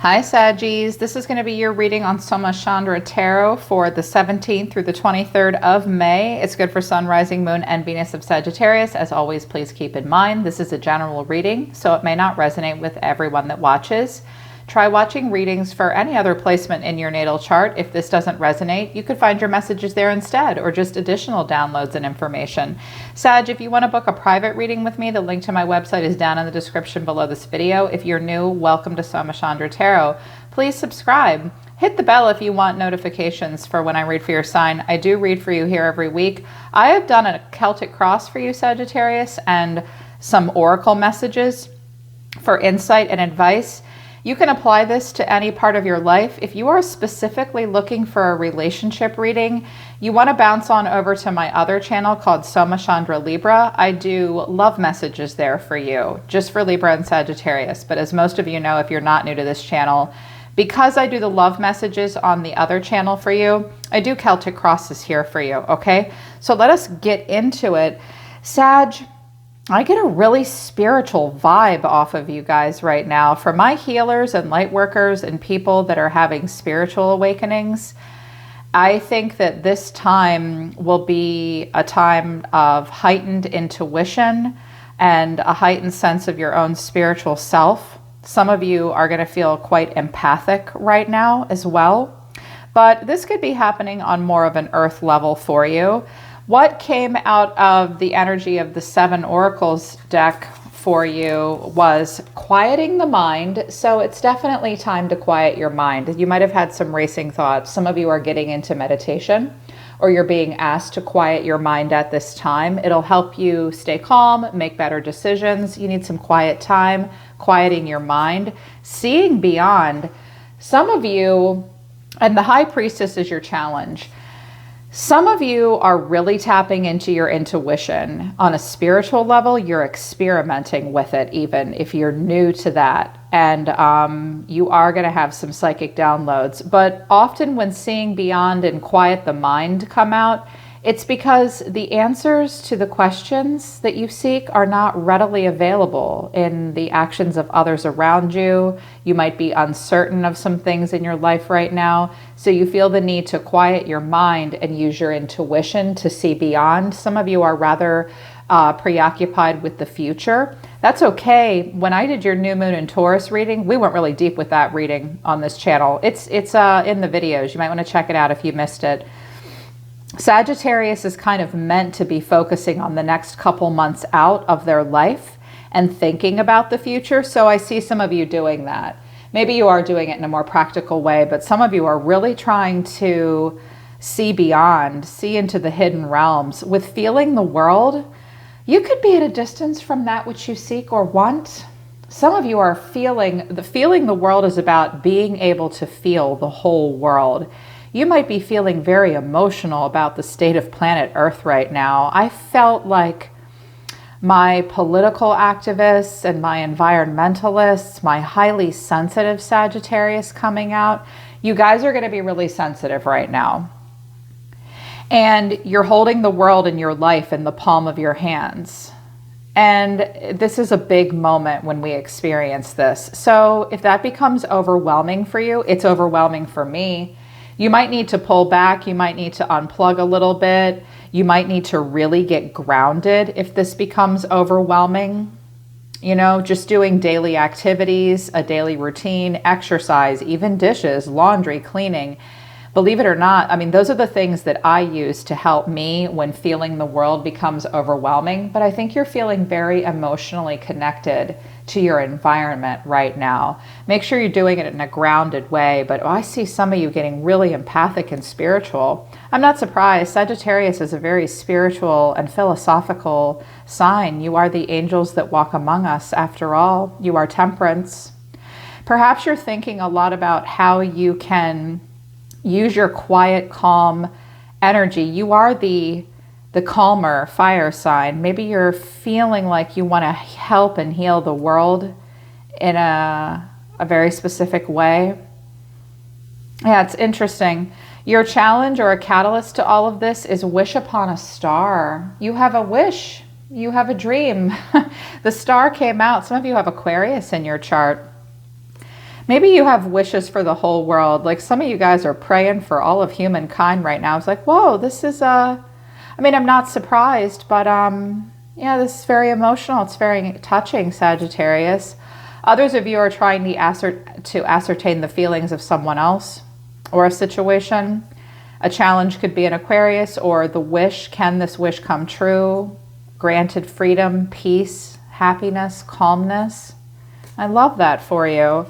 Hi Saggies, this is going to be your reading on Soma Chandra Tarot for the 17th through the 23rd of May. It's good for Sun, Rising, Moon, and Venus of Sagittarius. As always, please keep in mind this is a general reading, so it may not resonate with everyone that watches. Try watching readings for any other placement in your natal chart. If this doesn't resonate, you could find your messages there instead, or just additional downloads and information. Sag, if you want to book a private reading with me, the link to my website is down in the description below this video. If you're new, welcome to Soma Chandra Tarot. Please subscribe. Hit the bell if you want notifications for when I read for your sign. I do read for you here every week. I have done a Celtic cross for you, Sagittarius, and some oracle messages for insight and advice. You can apply this to any part of your life. If you are specifically looking for a relationship reading, you want to bounce on over to my other channel called Soma Chandra Libra. I do love messages there for you, just for Libra and Sagittarius. But as most of you know, if you're not new to this channel, because I do the love messages on the other channel for you, I do Celtic crosses here for you, okay? So let us get into it. Sag, I get a really spiritual vibe off of you guys right now. For my healers and light workers and people that are having spiritual awakenings, I think that this time will be a time of heightened intuition and a heightened sense of your own spiritual self. Some of you are going to feel quite empathic right now as well, but this could be happening on more of an earth level for you. What came out of the energy of the 7 Oracles deck for you was quieting the mind. So it's definitely time to quiet your mind. You might have had some racing thoughts. Some of you are getting into meditation, or you're being asked to quiet your mind at this time. It'll help you stay calm, make better decisions. You need some quiet time, quieting your mind, seeing beyond. Some of you, and the High Priestess is your challenge. Some of you are really tapping into your intuition. On a spiritual level, you're experimenting with it, even if you're new to that. And you are going to have some psychic downloads. But often when seeing beyond and quiet the mind come out, it's because the answers to the questions that you seek are not readily available in the actions of others around you. You might be uncertain of some things in your life right now, so you feel the need to quiet your mind and use your intuition to see beyond. Some of you are rather preoccupied with the future. That's okay. When I did your new moon in Taurus reading, we went really deep with that reading on this channel. It's in the videos. You might want to check it out if you missed it. Sagittarius is kind of meant to be focusing on the next couple months out of their life and thinking about the future. So I see some of you doing that. Maybe you are doing it in a more practical way, but some of you are really trying to see beyond, see into the hidden realms. With feeling the world, you could be at a distance from that which you seek or want. Some of you are feeling the world is about being able to feel the whole world. You might be feeling very emotional about the state of planet Earth right now. I felt like my political activists and my environmentalists, my highly sensitive Sagittarius coming out, you guys are going to be really sensitive right now. And you're holding the world and your life in the palm of your hands. And this is a big moment when we experience this. So if that becomes overwhelming for you, it's overwhelming for me. You might need to pull back. You might need to unplug a little bit. You might need to really get grounded if this becomes overwhelming. You know, just doing daily activities, a daily routine, exercise, even dishes, laundry, cleaning. Believe it or not, I mean, those are the things that I use to help me when feeling the world becomes overwhelming. But I think you're feeling very emotionally connected to your environment right now. Make sure you're doing it in a grounded way. But I see some of you getting really empathic and spiritual. I'm not surprised. Sagittarius is a very spiritual and philosophical sign. You are the angels that walk among us, after all. You are Temperance. Perhaps you're thinking a lot about how you can use your quiet, calm energy. You are the calmer fire sign. Maybe you're feeling like you want to help and heal the world in a very specific way. Yeah, it's interesting. Your challenge or a catalyst to all of this is wish upon a star. You have a wish. You have a dream. The star came out. Some of you have Aquarius in your chart. Maybe you have wishes for the whole world. Like some of you guys are praying for all of humankind right now. It's like, whoa, this is I mean, I'm not surprised, but yeah, this is very emotional. It's very touching, Sagittarius. Others of you are trying to ascertain the feelings of someone else or a situation. A challenge could be an Aquarius, or the wish, can this wish come true? Granted freedom, peace, happiness, calmness. I love that for you.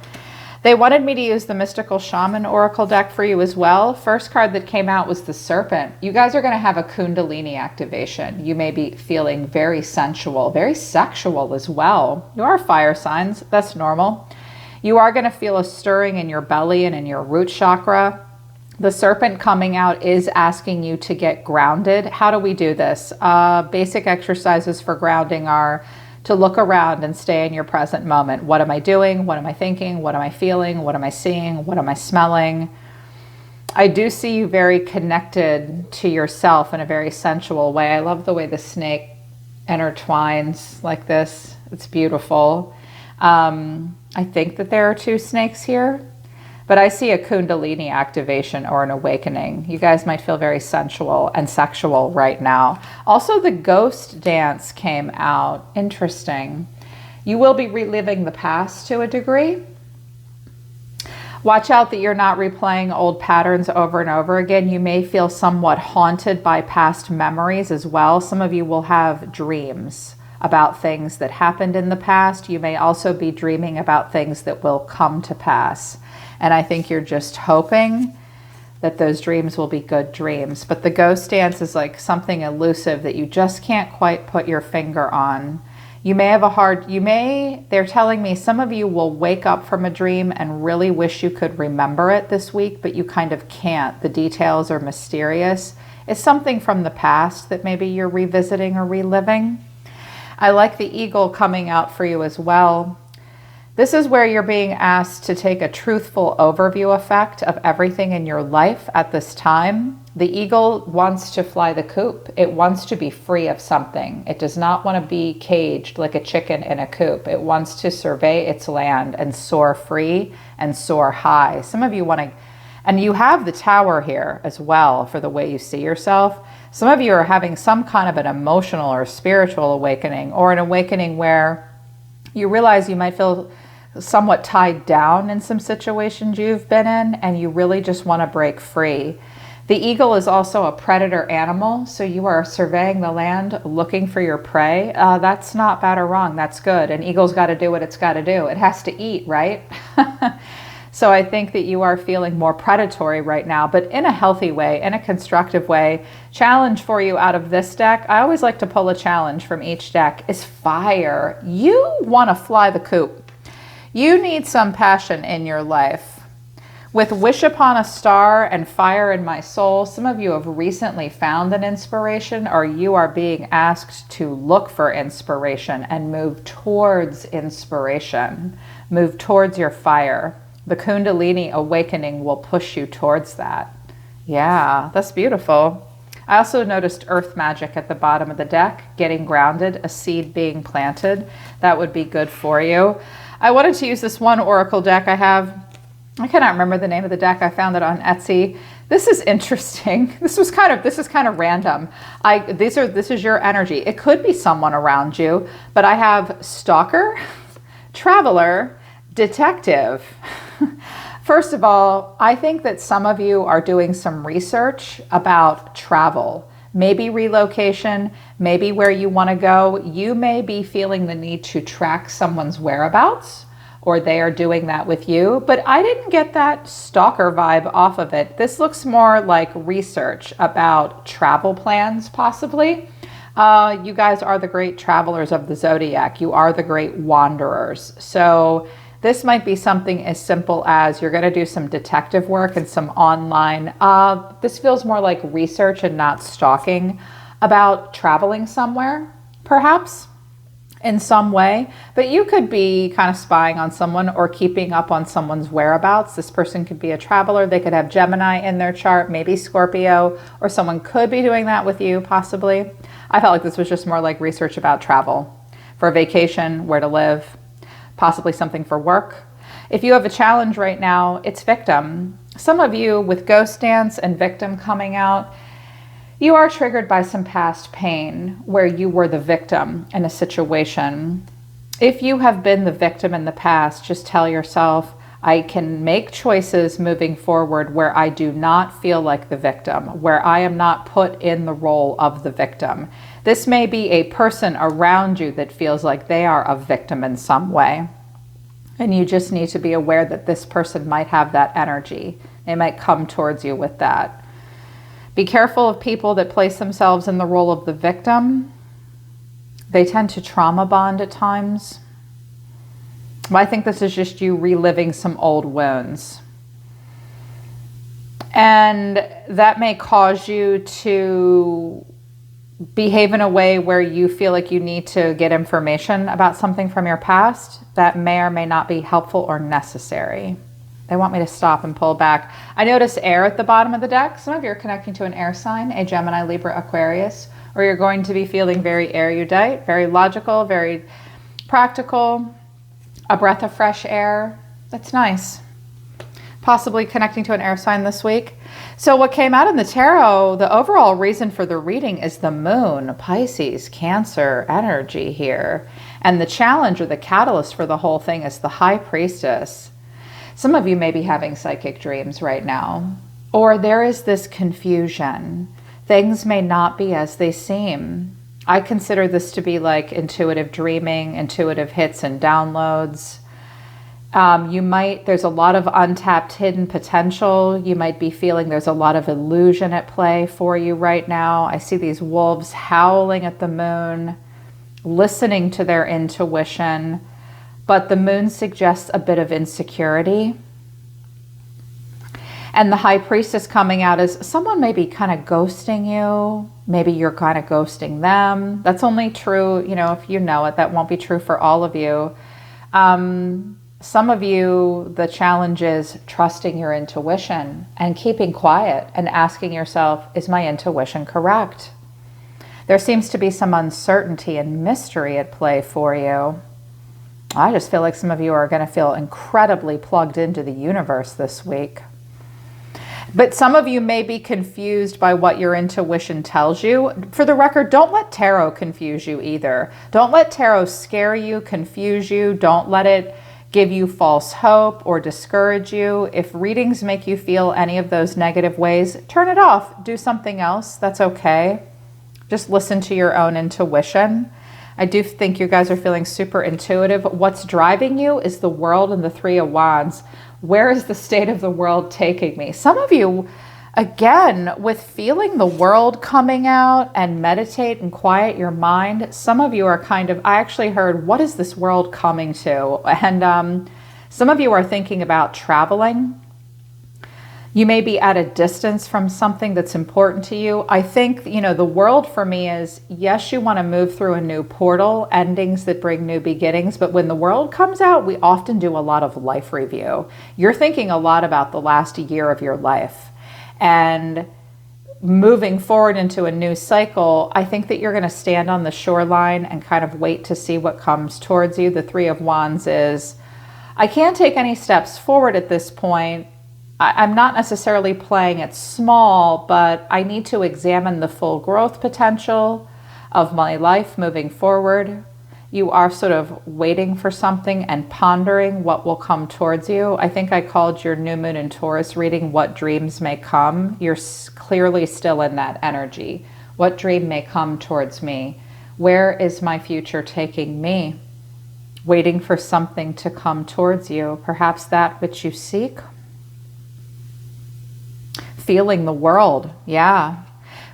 They wanted me to use the Mystical Shaman Oracle deck for you as well. First card that came out was the Serpent. You guys are going to have a Kundalini activation. You may be feeling very sensual, very sexual as well. You are fire signs. That's normal. You are going to feel a stirring in your belly and in your root chakra. The Serpent coming out is asking you to get grounded. How do we do this? Basic exercises for grounding are to look around and stay in your present moment. What am I doing? What am I thinking? What am I feeling? What am I seeing? What am I smelling? I do see you very connected to yourself in a very sensual way. I love the way the snake intertwines like this. It's beautiful. I think that there are two snakes here, but I see a Kundalini activation or an awakening. You guys might feel very sensual and sexual right now. Also, the ghost dance came out. Interesting. You will be reliving the past to a degree. Watch out that you're not replaying old patterns over and over again. You may feel somewhat haunted by past memories as well. Some of you will have dreams about things that happened in the past. You may also be dreaming about things that will come to pass. And I think you're just hoping that those dreams will be good dreams. But the ghost dance is like something elusive that you just can't quite put your finger on. You may have they're telling me some of you will wake up from a dream and really wish you could remember it this week, but you kind of can't. The details are mysterious. It's something from the past that maybe you're revisiting or reliving. I like the eagle coming out for you as well. This is where you're being asked to take a truthful overview effect of everything in your life at this time. The eagle wants to fly the coop. It wants to be free of something. It does not want to be caged like a chicken in a coop. It wants to survey its land and soar free and soar high. Some of you want to, and you have the tower here as well for the way you see yourself. Some of you are having some kind of an emotional or spiritual awakening, or an awakening where you realize you might feel somewhat tied down in some situations you've been in, and you really just want to break free. The eagle is also a predator animal, so you are surveying the land, looking for your prey. That's not bad or wrong. That's good. An eagle's got to do what it's got to do. It has to eat, right? So I think that you are feeling more predatory right now, but in a healthy way, in a constructive way. Challenge for you out of this deck. I always like to pull a challenge from each deck is fire. You want to fly the coop. You need some passion in your life. With Wish Upon a Star and Fire in My Soul, some of you have recently found an inspiration, or you are being asked to look for inspiration and move towards inspiration. Move towards your fire. The Kundalini awakening will push you towards that. Yeah, that's beautiful. I also noticed earth magic at the bottom of the deck, getting grounded, a seed being planted. That would be good for you. I wanted to use this one oracle deck I have. I cannot remember the name of the deck. I found it on Etsy. This is interesting. This is kind of random. This is your energy. It could be someone around you, but I have stalker, traveler, detective. First of all, I think that some of you are doing some research about travel, maybe relocation, maybe where you want to go. You may be feeling the need to track someone's whereabouts, or they are doing that with you, but I didn't get that stalker vibe off of it. This looks more like research about travel plans, possibly. You guys are the great travelers of the zodiac. You are the great wanderers. So this might be something as simple as you're going to do some detective work and some online. This feels more like research and not stalking about traveling somewhere, perhaps in some way. But you could be kind of spying on someone or keeping up on someone's whereabouts. This person could be a traveler. They could have Gemini in their chart, maybe Scorpio, or someone could be doing that with you, possibly. I felt like this was just more like research about travel for a vacation, where to live, possibly something for work. If you have a challenge right now, it's victim. Some of you with ghost dance and victim coming out, you are triggered by some past pain where you were the victim in a situation. If you have been the victim in the past, just tell yourself, I can make choices moving forward where I do not feel like the victim, where I am not put in the role of the victim. This may be a person around you that feels like they are a victim in some way. And you just need to be aware that this person might have that energy. They might come towards you with that. Be careful of people that place themselves in the role of the victim. They tend to trauma bond at times. I think this is just you reliving some old wounds. And that may cause you to behave in a way where you feel like you need to get information about something from your past that may or may not be helpful or necessary. They want me to stop and pull back. I notice air at the bottom of the deck. Some of you are connecting to an air sign, a Gemini, Libra, Aquarius, or you're going to be feeling very erudite, very logical, very practical, a breath of fresh air. That's nice. Possibly connecting to an air sign this week. So what came out in the tarot, the overall reason for the reading is the moon, Pisces, Cancer energy here. And the challenge or the catalyst for the whole thing is the High Priestess. Some of you may be having psychic dreams right now, or there is this confusion. Things may not be as they seem. I consider this to be like intuitive dreaming, intuitive hits and downloads. There's a lot of untapped hidden potential. You might be feeling there's a lot of illusion at play for you right now. I see these wolves howling at the moon, listening to their intuition, but the moon suggests a bit of insecurity. And the High Priestess coming out as someone may be kind of ghosting you. Maybe you're kind of ghosting them. That's only true, if you know it. That won't be true for all of you. Some of you, the challenge is trusting your intuition and keeping quiet and asking yourself, is my intuition correct? There seems to be some uncertainty and mystery at play for you. I just feel like some of you are going to feel incredibly plugged into the universe this week. But some of you may be confused by what your intuition tells you. For the record, don't let tarot confuse you either. Don't let tarot scare you, confuse you. Don't let it give you false hope or discourage you. If readings make you feel any of those negative ways, turn it off. Do something else. That's okay. Just listen to your own intuition. I do think you guys are feeling super intuitive. What's driving you is the world and the Three of Wands. Where is the state of the world taking me? Some of you, again, with feeling the world coming out and meditate and quiet your mind, some of you are I actually heard, what is this world coming to? And some of you are thinking about traveling. You may be at a distance from something that's important to you. I think, the world for me is, yes, you want to move through a new portal, endings that bring new beginnings. But when the world comes out, we often do a lot of life review. You're thinking a lot about the last year of your life. And moving forward into a new cycle, I think that you're going to stand on the shoreline and kind of wait to see what comes towards you. The Three of Wands is, I can't take any steps forward at this point. I'm not necessarily playing it small, but I need to examine the full growth potential of my life moving forward. You are sort of waiting for something and pondering what will come towards you. I think I called your new moon in Taurus reading, What Dreams May Come. You're clearly still in that energy. What dream may come towards me? Where is my future taking me? Waiting for something to come towards you, perhaps that which you seek. Feeling the world, yeah.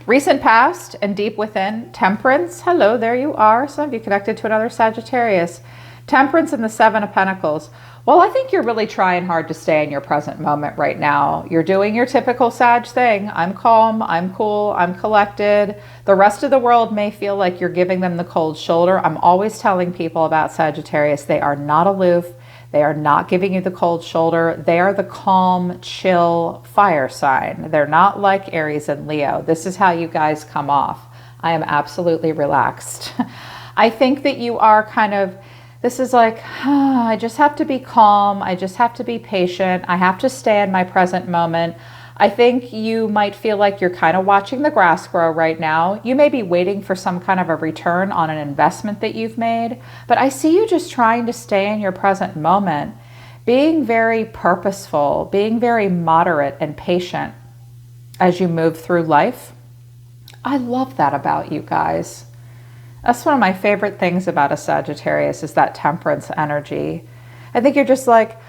Recent past and deep within, Temperance. Hello, there you are. Some of you connected to another Sagittarius. Temperance and the Seven of Pentacles. Well, I think you're really trying hard to stay in your present moment right now. You're doing your typical Sag thing. I'm calm, I'm cool, I'm collected. The rest of the world may feel like you're giving them the cold shoulder. I'm always telling people about Sagittarius, they are not aloof. They are not giving you the cold shoulder. They are the calm, chill fire sign. They're not like Aries and Leo. This is how you guys come off. I am absolutely relaxed. I think that you are kind of This is like, I just have to be calm. I just have to be patient. I have to stay in my present moment. I think you might feel like you're kind of watching the grass grow right now. You may be waiting for some kind of a return on an investment that you've made, but I see you just trying to stay in your present moment, being very purposeful, being very moderate and patient as you move through life. I love that about you guys. That's one of my favorite things about a Sagittarius is that temperance energy. I think you're just like,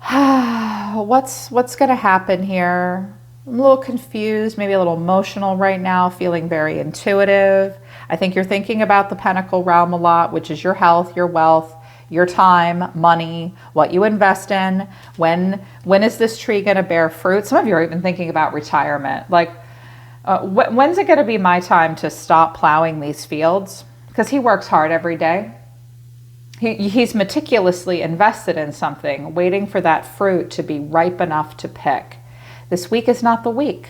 what's going to happen here? I'm a little confused, maybe a little emotional right now, feeling very intuitive. I think you're thinking about the Pentacle realm a lot, which is your health, your wealth, your time, money, what you invest in. When is this tree going to bear fruit? Some of you are even thinking about retirement. Like, when's it going to be my time to stop plowing these fields? Because he works hard every day. He's meticulously invested in something, waiting for that fruit to be ripe enough to pick. This week is not the week,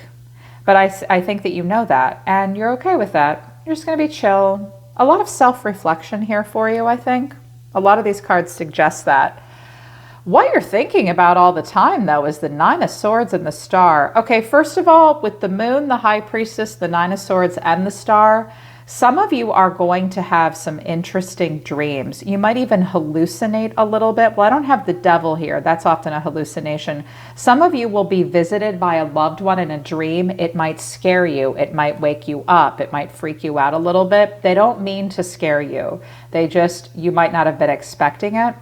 but I think that you know that, and you're okay with that. You're just going to be chill. A lot of self-reflection here for you, I think. A lot of these cards suggest that. What you're thinking about all the time, though, is the Nine of Swords and the Star. Okay, first of all, with the Moon, the High Priestess, the Nine of Swords, and the Star, some of you are going to have some interesting dreams. You might even hallucinate a little bit. Well, I don't have the Devil here. That's often a hallucination. Some of you will be visited by a loved one in a dream. It might scare you. It might wake you up. It might freak you out a little bit. They don't mean to scare you. You might not have been expecting it.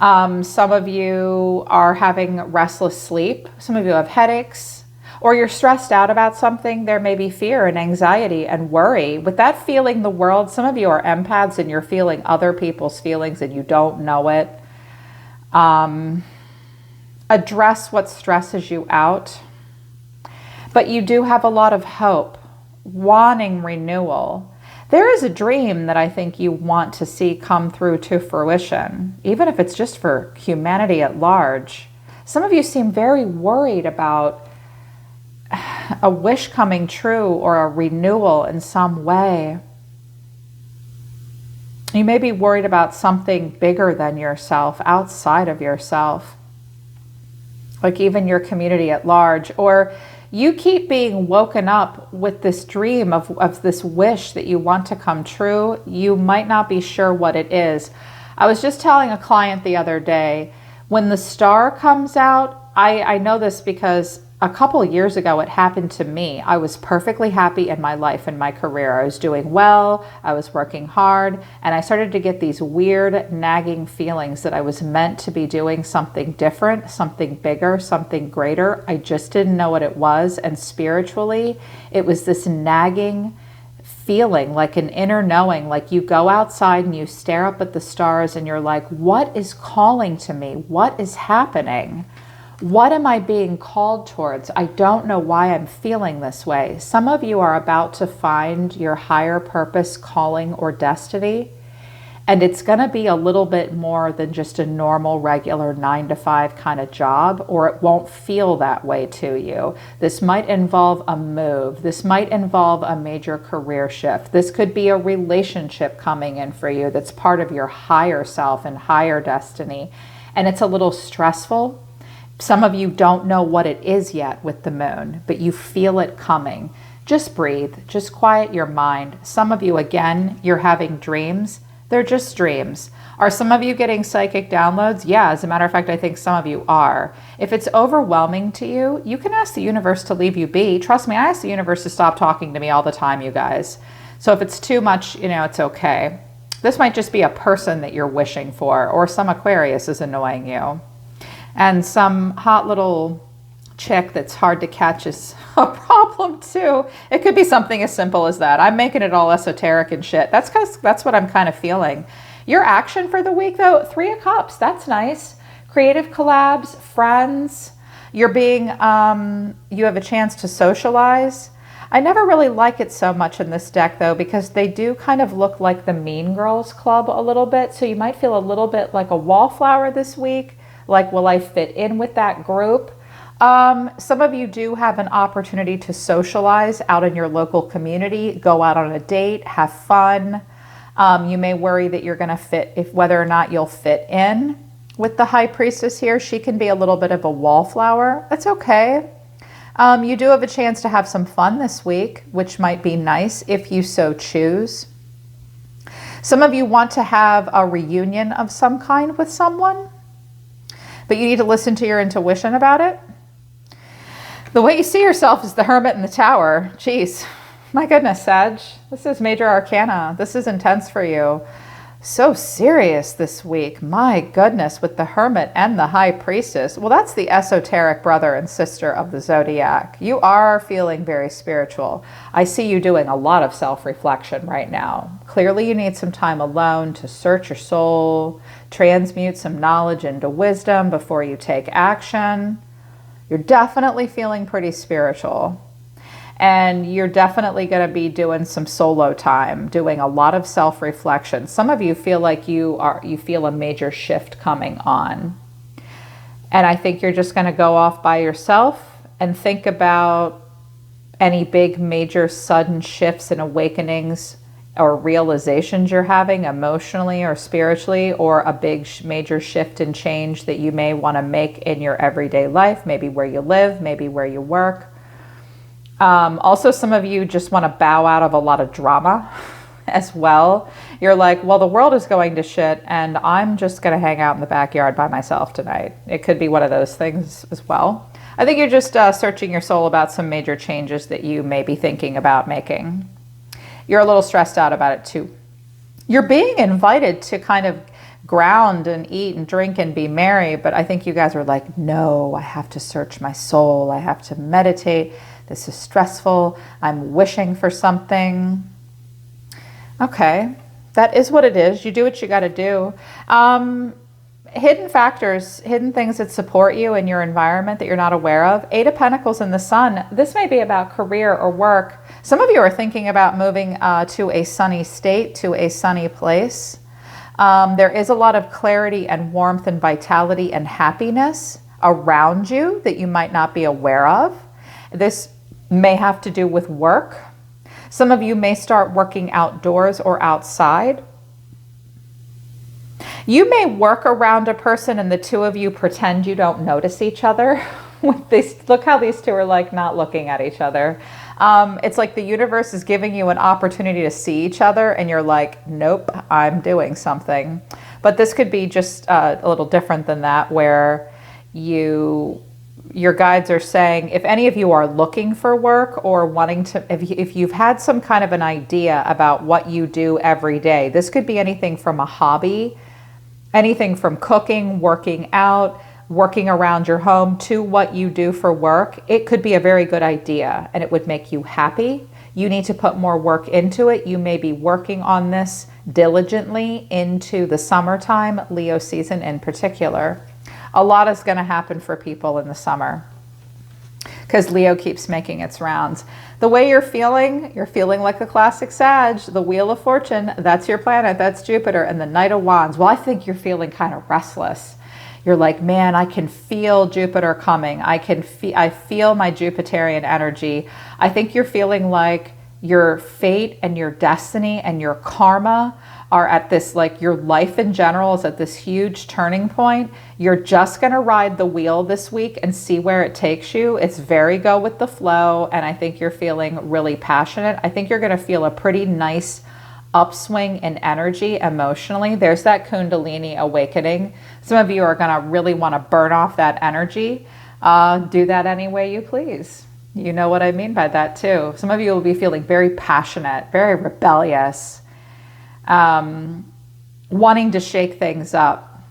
Some of you are having restless sleep. Some of you have headaches. Or you're stressed out about something. There may be fear and anxiety and worry. With that feeling the world, some of you are empaths and you're feeling other people's feelings and you don't know it. Address what stresses you out. But you do have a lot of hope, wanting renewal. There is a dream that I think you want to see come through to fruition, even if it's just for humanity at large. Some of you seem very worried about a wish coming true or a renewal in some way. You may be worried about something bigger than yourself, outside of yourself, like even your community at large, or you keep being woken up with this dream of this wish that you want to come true. You might not be sure what it is. I was just telling a client the other day, when the Star comes out, I know this because a couple of years ago, it happened to me. I was perfectly happy in my life and my career. I was doing well, I was working hard, and I started to get these weird nagging feelings that I was meant to be doing something different, something bigger, something greater. I just didn't know what it was. And spiritually, it was this nagging feeling, like an inner knowing, like you go outside and you stare up at the stars and you're like, what is calling to me? What is happening? What am I being called towards? I don't know why I'm feeling this way. Some of you are about to find your higher purpose, calling, or destiny, and it's going to be a little bit more than just a normal, regular 9-to-5 kind of job, or it won't feel that way to you. This might involve a move. This might involve a major career shift. This could be a relationship coming in for you that's part of your higher self and higher destiny, and it's a little stressful. Some of you don't know what it is yet with the Moon, but you feel it coming. Just breathe, just quiet your mind. Some of you, again, you're having dreams. They're just dreams. Are some of you getting psychic downloads? Yeah, as a matter of fact, I think some of you are. If it's overwhelming to you, you can ask the universe to leave you be. Trust me, I ask the universe to stop talking to me all the time, you guys. So if it's too much, it's okay. This might just be a person that you're wishing for, or some Aquarius is annoying you. And some hot little chick that's hard to catch is a problem too. It could be something as simple as that. I'm making it all esoteric and shit. That's what I'm kind of feeling. Your action for the week though, 3 of Cups, that's nice. Creative collabs, friends, you have a chance to socialize. I never really like it so much in this deck though, because they do kind of look like the Mean Girls Club a little bit. So you might feel a little bit like a wallflower this week. Like, will I fit in with that group? Some of you do have an opportunity to socialize out in your local community, go out on a date, have fun. You may worry that you're going to whether or not you'll fit in with the High Priestess here. She can be a little bit of a wallflower. That's okay. You do have a chance to have some fun this week, which might be nice if you so choose. Some of you want to have a reunion of some kind with someone, but you need to listen to your intuition about it. The way you see yourself is the Hermit in the Tower. Jeez, my goodness, Sag. This is major arcana. This is intense for you. So serious this week. My goodness, with the Hermit and the High Priestess. Well, that's the esoteric brother and sister of the zodiac. You are feeling very spiritual. I see you doing a lot of self-reflection right now. Clearly, you need some time alone to search your soul, transmute some knowledge into wisdom before you take action. You're definitely feeling pretty spiritual. And you're definitely going to be doing some solo time, doing a lot of self-reflection. Some of you feel like you feel a major shift coming on. And I think you're just going to go off by yourself and think about any big, major, sudden shifts and awakenings or realizations you're having emotionally or spiritually, or a big, major shift and change that you may want to make in your everyday life, maybe where you live, maybe where you work. Also, some of you just want to bow out of a lot of drama as well. You're like, well, the world is going to shit and I'm just going to hang out in the backyard by myself tonight. It could be one of those things as well. I think you're just searching your soul about some major changes that you may be thinking about making. You're a little stressed out about it too. You're being invited to kind of ground and eat and drink and be merry, but I think you guys are like, no, I have to search my soul. I have to meditate. This is stressful. I'm wishing for something. Okay, that is what it is. You do what you got to do. Hidden factors, hidden things that support you in your environment that you're not aware of. 8 of Pentacles in the Sun. This may be about career or work. Some of you are thinking about moving to a sunny state, to a sunny place. There is a lot of clarity and warmth and vitality and happiness around you that you might not be aware of. This may have to do with work. Some of you may start working outdoors or outside. You may work around a person and the two of you pretend you don't notice each other. Look how these two are like not looking at each other. It's like the universe is giving you an opportunity to see each other and you're like, nope, I'm doing something. But this could be just a little different than that, where your guides are saying, if any of you are looking for work or wanting to, if you've had some kind of an idea about what you do every day, this could be anything from a hobby, anything from cooking, working out, working around your home, to what you do for work. It could be a very good idea and it would make you happy. You need to put more work into it. You may be working on this diligently into the summertime, Leo season in particular. A lot is going to happen for people in the summer because Leo keeps making its rounds. The way you're feeling like a classic Sag. The Wheel of Fortune, that's your planet, that's Jupiter, and the Knight of Wands. Well, I think you're feeling kind of restless. You're like, man, I can feel Jupiter coming. I feel my Jupiterian energy. I think you're feeling like your fate and your destiny and your karma are at this, like your life in general is at this huge turning point. You're just going to ride the wheel this week and see where it takes you. It's very go with the flow. And I think you're feeling really passionate. I think you're going to feel a pretty nice upswing in energy emotionally. There's that Kundalini awakening. Some of you are going to really want to burn off that energy. Do that any way you please. You know what I mean by that too. Some of you will be feeling very passionate, very rebellious, wanting to shake things up.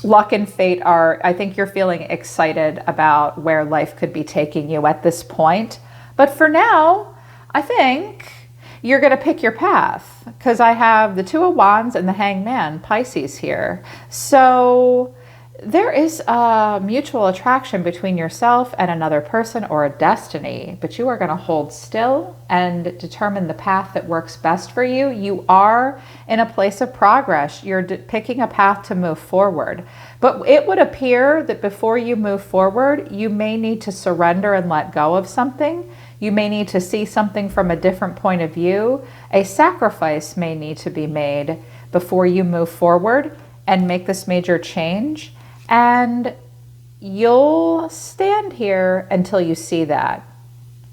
Luck and fate I think you're feeling excited about where life could be taking you at this point. But for now, I think you're going to pick your path, because I have the Two of Wands and the Hangman, Pisces here. So There is a mutual attraction between yourself and another person or a destiny, but you are going to hold still and determine the path that works best for you. You are in a place of progress. You're picking a path to move forward. But it would appear that before you move forward, you may need to surrender and let go of something. You may need to see something from a different point of view. A sacrifice may need to be made before you move forward and make this major change. And you'll stand here until you see that.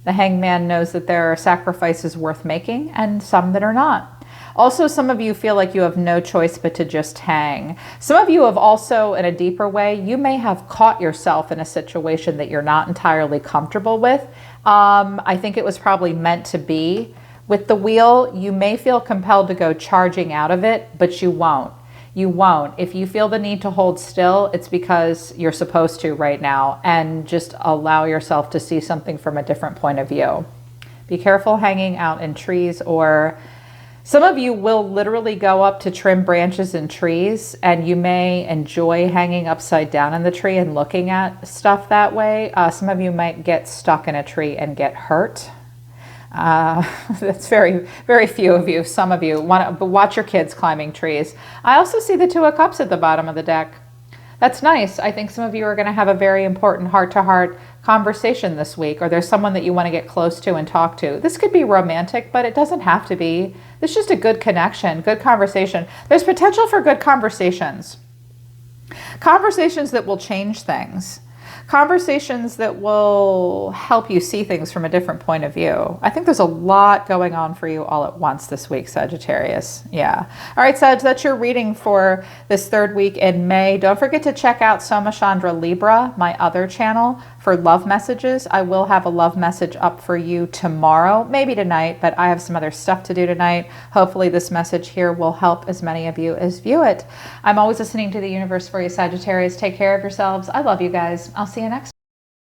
The hangman knows that there are sacrifices worth making and some that are not. Also, some of you feel like you have no choice but to just hang. Some of you have also, in a deeper way, you may have caught yourself in a situation that you're not entirely comfortable with. I think it was probably meant to be. With the wheel, you may feel compelled to go charging out of it, but you won't. You won't. If you feel the need to hold still, it's because you're supposed to right now, and just allow yourself to see something from a different point of view. Be careful hanging out in trees, or some of you will literally go up to trim branches in trees, and you may enjoy hanging upside down in the tree and looking at stuff that way. Some of you might get stuck in a tree and get hurt. That's very, very few of you. Some of you want to watch your kids climbing trees. I also see the Two of Cups at the bottom of the deck. That's nice. I think some of you are going to have a very important heart-to-heart conversation this week, or there's someone that you want to get close to and talk to. This could be romantic, but it doesn't have to be. It's just a good connection, good conversation. There's potential for good conversations. Conversations that will change things. Conversations that will help you see things from a different point of view. I think there's a lot going on for you all at once this week, Sagittarius. Yeah. All right, Sag, that's your reading for this third week in May. Don't forget to check out Soma, Chandra, Libra, my other channel, for love messages. I will have a love message up for you tomorrow, maybe tonight, but I have some other stuff to do tonight. Hopefully this message here will help as many of you as view it. I'm always listening to the universe for you, Sagittarius. Take care of yourselves. I love you guys. I'll see you next time.